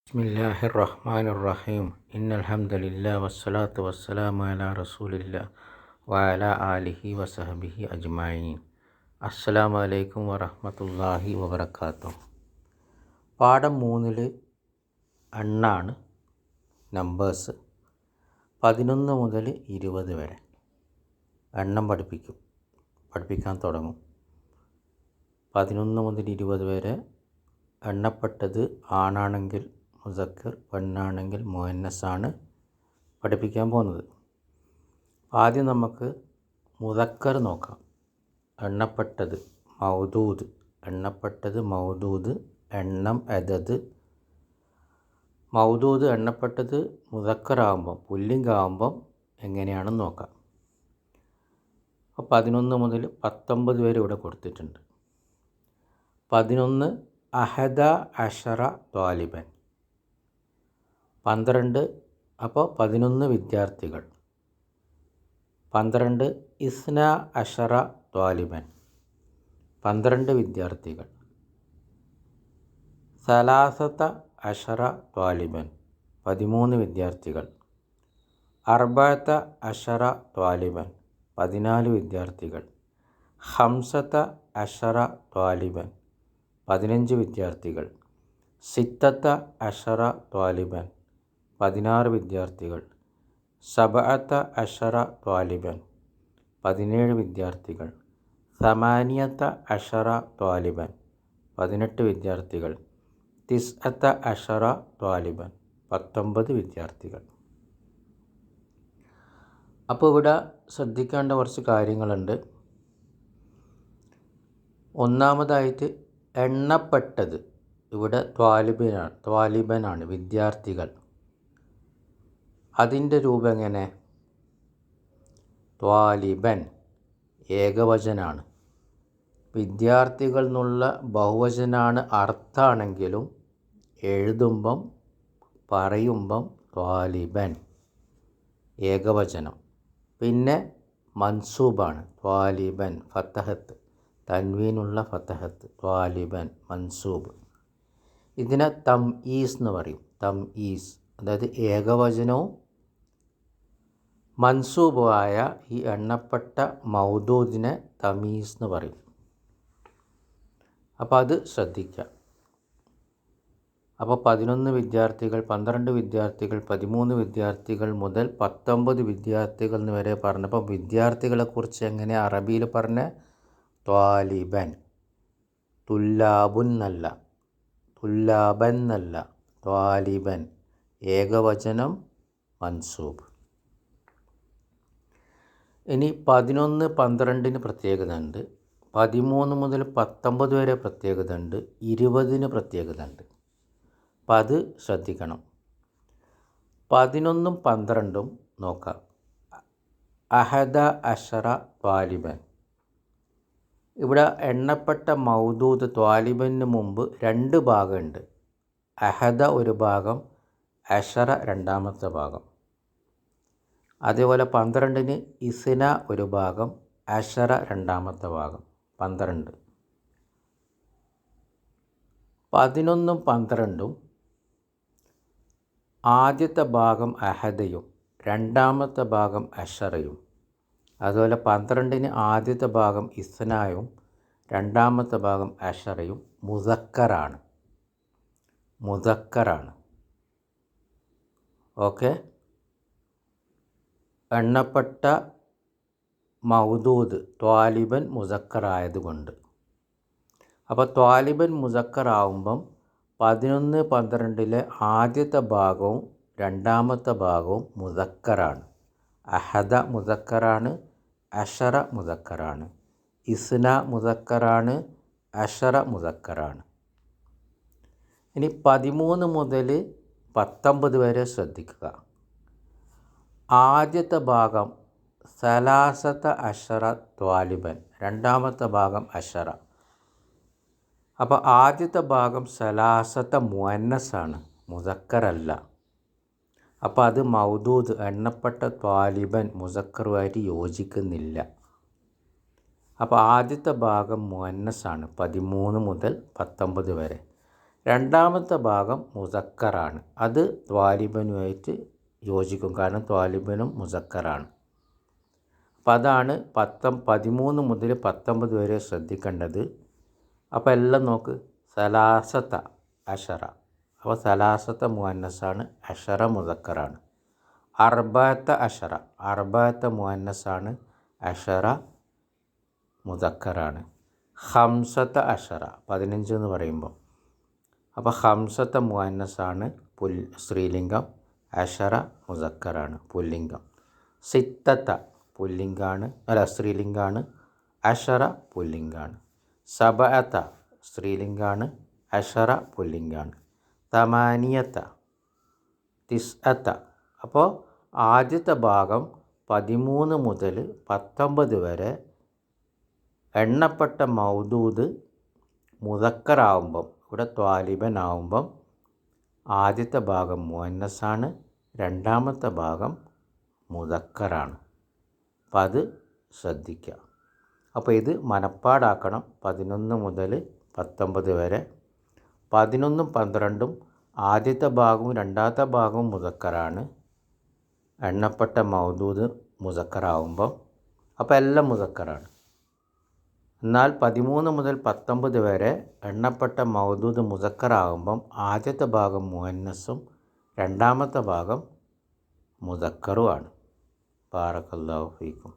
ബിസ്മില്ലാഹിർ റഹ്മാനിർ റഹീം ഇന്നൽ ഹംദലില്ലാഹി വസ്സലാത്തു വസ്സലാമു അലാ റസൂലില്ലാഹി വഅലാ ആലിഹി വസഹബിഹി അജ്മഈൻ. അസ്സലാമു അലൈക്കും വറഹ്മത്തുള്ളാഹി വബറകാതുഹു. പാഠം 3 എണ്ണാണ്. നമ്പേഴ്സ് 11 മുതൽ 20 വരെ എണ്ണം പഠിപ്പിക്കാൻ തുടങ്ങും. 11 മുതൽ 20 വരെ എണ്ണപ്പെട്ടത് ആണാണെങ്കിൽ മുസക്കർ, പെണ്ണാണെങ്കിൽ മുഅന്നസാണ് പഠിപ്പിക്കാൻ പോകുന്നത്. ആദ്യം നമുക്ക് മുദക്കർ നോക്കാം. എണ്ണപ്പെട്ടത് മൗദൂദ്, എണ്ണം അദദ്. മൗദൂദ് എണ്ണപ്പെട്ടത് മുദക്കറാകുമ്പം പുല്ലിംഗാകുമ്പം എങ്ങനെയാണെന്ന് നോക്കാം. 11 മുതൽ 19 വരെ ഇവിടെ കൊടുത്തിട്ടുണ്ട്. 11 അഹദ അഷറ ത്വാലിബൻ, 12 അപ്പോൾ 11 വിദ്യാർത്ഥികൾ. 12 ഇസ്ന അഷറ ത്വാലിബൻ, 12 വിദ്യാർത്ഥികൾ. സലാസത അഷറ ത്വാലിബൻ, 13 വിദ്യാർത്ഥികൾ. അർബഅത അഷറ ത്വാലിബൻ, 14 വിദ്യാർത്ഥികൾ. ഹംസത അഷറ ത്വാലിബൻ, 15 വിദ്യാർത്ഥികൾ. സിത്തത്ത അഷറ ത്വാലിബൻ, 16 വിദ്യാർത്ഥികൾ. സബഅത്ത അഷറ ത്വാലിബൻ, 17 വിദ്യാർത്ഥികൾ. സമാനിയത്ത അഷറ ത്വാലിബൻ, 18 വിദ്യാർത്ഥികൾ. തിസ്അത്ത അഷറ ത്വാലിബൻ, 19 വിദ്യാർത്ഥികൾ. അപ്പോൾ ഇവിടെ ശ്രദ്ധിക്കേണ്ട കുറച്ച് കാര്യങ്ങളുണ്ട്. ഒന്നാമതായിട്ട് എണ്ണപ്പെട്ടത് ഇവിടെ ത്വാലിബനാണ്, വിദ്യാർത്ഥികൾ. അതിൻ്റെ രൂപം എങ്ങനെ? ത്വാലിബൻ ഏകവചനാണ്. വിദ്യാർത്ഥികൾ എന്നുള്ള ബഹുവചനാണ് അർത്ഥാണെങ്കിലും എഴുതുമ്പം പറയുമ്പം ത്വാലിബൻ ഏകവചനം. പിന്നെ മൻസൂബാണ് ത്വാലിബൻ, ഫത്തഹത്ത്, തൻവീനുള്ള ഫത്തഹത്ത്, ത്വാലിബൻ മൻസൂബ്. ഇതിനെ തംഈസ് എന്ന് പറയും. തംഈസ് അതായത് ഏകവചനവും മൻസൂബുമായ ഈ എണ്ണപ്പെട്ട മൗദൂദിനെ തമീസ് എന്ന് പറയും. അപ്പോൾ അത് ശ്രദ്ധിക്കാം. അപ്പോൾ 11 വിദ്യാർത്ഥികൾ, 12 വിദ്യാർത്ഥികൾ, 13 വിദ്യാർത്ഥികൾ മുതൽ 19 വിദ്യാർത്ഥികൾ എന്ന് വരെ പറഞ്ഞപ്പോൾ വിദ്യാർത്ഥികളെക്കുറിച്ച് എങ്ങനെ അറബിയിൽ പറഞ്ഞ ത്വാലിബൻ, തുല്ലാബുൻ എന്നല്ല, തുല്ലാബൻ എന്നല്ല, ത്വാലിബൻ ഏകവചനം മൻസൂബ്. ഇനി 11, 12 പ്രത്യേകത ഉണ്ട്. 13 മുതൽ 19 വരെ പ്രത്യേകത ഉണ്ട്. 20 പ്രത്യേകത ഉണ്ട്. അപ്പം അത് ശ്രദ്ധിക്കണം. 11ഉം 12ഉം നോക്കാം. അഹദ അഷറ ത്വാലിബൻ. ഇവിടെ എണ്ണപ്പെട്ട മൗദൂദ് ത്വാലിബന് മുമ്പ് 2 ഭാഗമുണ്ട്. അഹദ ഒരു ഭാഗം, അഷറ രണ്ടാമത്തെ ഭാഗം. അതേപോലെ 12ന് ഇസ്ന ഒരു ഭാഗം, അഷറ രണ്ടാമത്തെ ഭാഗം. 12. 11ഉം 12ഉം ആദ്യത്തെ ഭാഗം അഹദയും രണ്ടാമത്തെ ഭാഗം അഷറയും. അതുപോലെ 12ന് ആദ്യത്തെ ഭാഗം ഇസ്നായും രണ്ടാമത്തെ ഭാഗം അഷറയും മുദക്കറാണ്. ഓക്കെ. എണ്ണപ്പെട്ട മൗദൂദ് ത്വാലിബൻ മുസക്കറായതുകൊണ്ട്. അപ്പോൾ ത്വാലിബൻ മുസക്കറാവുമ്പം 11, 12ലെ ആദ്യത്തെ ഭാഗവും രണ്ടാമത്തെ ഭാഗവും മുസക്കറാണ്. അഹദ മുസക്കറാണ്, അഷറ മുസക്കറാണ്. ഇസ്ന മുസക്കറാണ്, അഷറ മുസക്കറാണ്. ഇനി 13 മുതൽ 19 വരെ ശ്രദ്ധിക്കുക. ആദ്യത്തെ ഭാഗം സലാസത അഷറ ത്വാലിബൻ, രണ്ടാമത്തെ ഭാഗം അഷറ. അപ്പോൾ ആദ്യത്തെ ഭാഗം സലാസത മുഅന്നസാണ്, മുസക്കറല്ല. അപ്പോൾ അത് മൗദൂദ് എണ്ണപ്പെട്ട ത്വാലിബൻ മുസക്കറുമായിട്ട് യോജിക്കുന്നില്ല. അപ്പോൾ ആദ്യത്തെ ഭാഗം മുഅന്നസാണ് 13 മുതൽ 19 വരെ. രണ്ടാമത്തെ ഭാഗം മുസക്കറാണ്. അത് ത്വാലിബനുമായിട്ട് യോജിക്കും, കാരണം ത്വാലിബനും മുസക്കറാണ്. അപ്പം അതാണ് 13 മുതൽ 19 വരെ ശ്രദ്ധിക്കേണ്ടത്. അപ്പോൾ എല്ലാം നോക്ക്. സലാസത്ത അഷറ, അപ്പോൾ സലാസത്ത മുഅന്നസാണ്, അഷറ മുസക്കറാണ്. അർബഅത്ത അഷറ, അർബഅത്ത മുഅന്നസാണ്, അഷറ മുസക്കറാണ്. ഹംസത്ത അഷറ 15 എന്ന് പറയുമ്പോൾ, അപ്പോൾ ഹംസത്ത മുഅന്നസാണ് സ്ത്രീലിംഗം, അഷറ മുസക്കറാണ് പുല്ലിംഗം. സിത്തത്ത പുല്ലിംഗാണ്, സ്ത്രീലിംഗാണ്, അഷറ പുല്ലിംഗാണ്. സബഅത്ത സ്ത്രീലിംഗാണ്, അഷറ പുല്ലിംഗാണ്. തമാനിയത്ത തിസ്അത്ത. അപ്പോൾ ആദ്യത്തെ ഭാഗം 13 മുതൽ 19 വരെ എണ്ണപ്പെട്ട മൗദൂദ് മുദക്കറാവുമ്പം, ഇവിടെ ത്വാലിബനാവുമ്പം ആദ്യത്തെ ഭാഗം മുഅന്നസാണ്, രണ്ടാമത്തെ ഭാഗം മുദക്കറാണ്. അപ്പം അത് ശ്രദ്ധിക്കുക. അപ്പോൾ ഇത് മനപ്പാടാക്കണം 11 മുതൽ 19 വരെ. 11ഉം 12ഉം ആദ്യത്തെ ഭാഗവും രണ്ടാമത്തെ ഭാഗവും മുദക്കറാണ്, എണ്ണപ്പെട്ട മൗദൂദ് മുദക്കറാവുമ്പം. അപ്പോൾ എല്ലാം മുദക്കറാണ്. എന്നാൽ 13 മുതൽ 19 വരെ എണ്ണപ്പെട്ട മൗദൂദ് മുദക്കറാവുമ്പം ആദ്യത്തെ ഭാഗം മുഅന്നസും രണ്ടാമത്തെ ഭാഗം മുദക്കറുമാണ്. ബാറക്കല്ലാഹു ഫീക്കും.